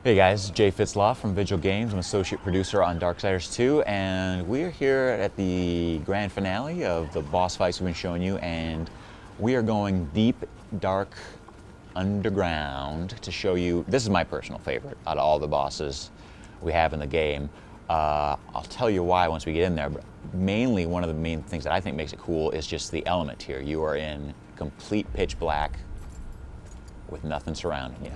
Hey guys, Jay Fitzloff from Vigil Games. I'm associate producer on Darksiders II, and we're here at the grand finale of the boss fights we've been showing you, and we are going deep, dark, underground to show you. This is my personal favorite out of all the bosses we have in the game. I'll tell you why once we get in there, but mainly one of the main things that I think makes it cool is just the element here. You are in complete pitch black with nothing surrounding you.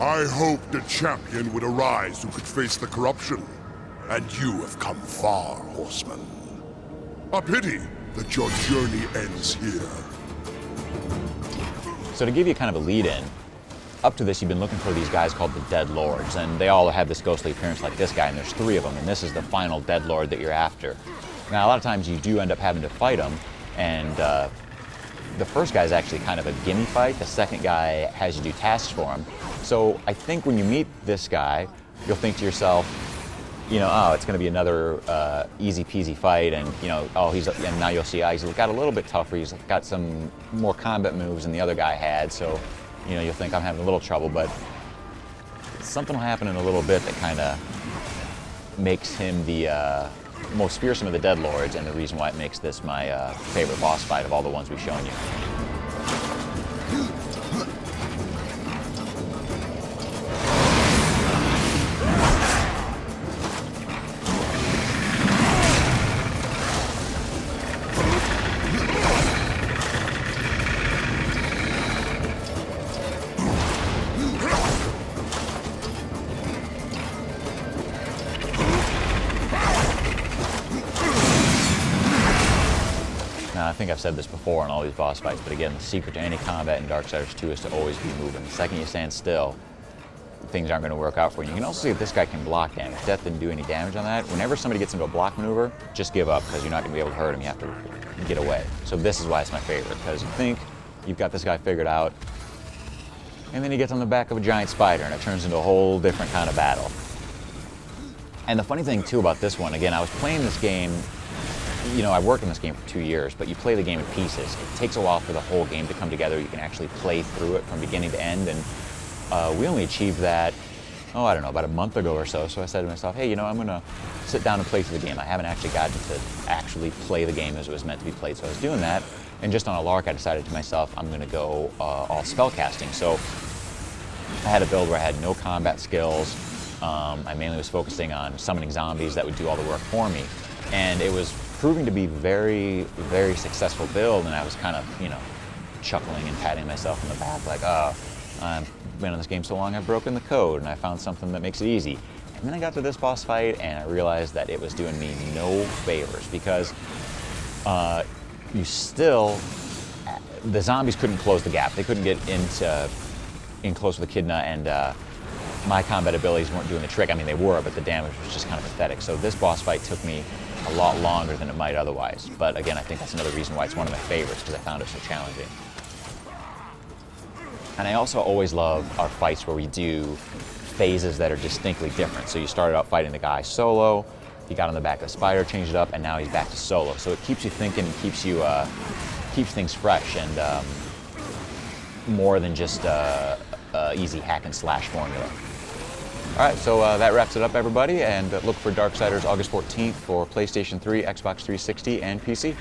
I hoped a champion would arise who could face the corruption, and you have come far, horseman. A pity that your journey ends here. So to give you kind of a lead-in, up to this you've been looking for these guys called the Dead Lords, and they all have this ghostly appearance like this guy, and there's 3 of them, and this is the final Dead Lord that you're after. Now a lot of times you do end up having to fight them, and the first guy is actually kind of a gimme fight. The second guy has you do tasks for him. So I think when you meet this guy, you'll think to yourself, you know, oh, it's going to be another easy peasy fight, and you know, oh, and now you'll see, he's got a little bit tougher. He's got some more combat moves than the other guy had. So, you know, you'll think I'm having a little trouble, but something will happen in a little bit that kind of makes him the most fearsome of the Dead Lords, and the reason why it makes this my favorite boss fight of all the ones we've shown you. Now, I think I've said this before in all these boss fights, but again, the secret to any combat in Darksiders 2 is to always be moving. The second you stand still, things aren't going to work out for you. You can also see that this guy can block damage. Death didn't do any damage on that. Whenever somebody gets into a block maneuver, just give up, because you're not going to be able to hurt him. You have to get away. So this is why it's my favorite, because you think you've got this guy figured out, and then he gets on the back of a giant spider, and it turns into a whole different kind of battle. And the funny thing, too, about this one, again, I was playing this game. You know, I worked on this game for 2 years, but you play the game in pieces. It takes a while for the whole game to come together. You can actually play through it from beginning to end, and we only achieved that, oh, I don't know, about a month ago or so. So I said to myself, hey, you know, I'm going to sit down and play through the game. I haven't actually gotten to actually play the game as it was meant to be played. So I was doing that, and just on a lark, I decided to myself, I'm going to go all spellcasting. So I had a build where I had no combat skills. I mainly was focusing on summoning zombies that would do all the work for me, and it was proving to be very, very successful build, and I was kind of, you know, chuckling and patting myself on the back like, oh, I've been on this game so long I've broken the code, and I found something that makes it easy. And then I got to this boss fight, and I realized that it was doing me no favors, because the zombies couldn't close the gap. They couldn't get in close with the Echidna, and my combat abilities weren't doing the trick. I mean, they were, but the damage was just kind of pathetic. So this boss fight took me a lot longer than it might otherwise. But again, I think that's another reason why it's one of my favorites, because I found it so challenging. And I also always love our fights where we do phases that are distinctly different. So you started out fighting the guy solo, he got on the back of the spider, changed it up, and now he's back to solo. So it keeps you thinking, keeps things fresh, and more than just easy hack and slash formula. All right, so that wraps it up, everybody, and look for Darksiders August 14th for PlayStation 3, Xbox 360, and PC.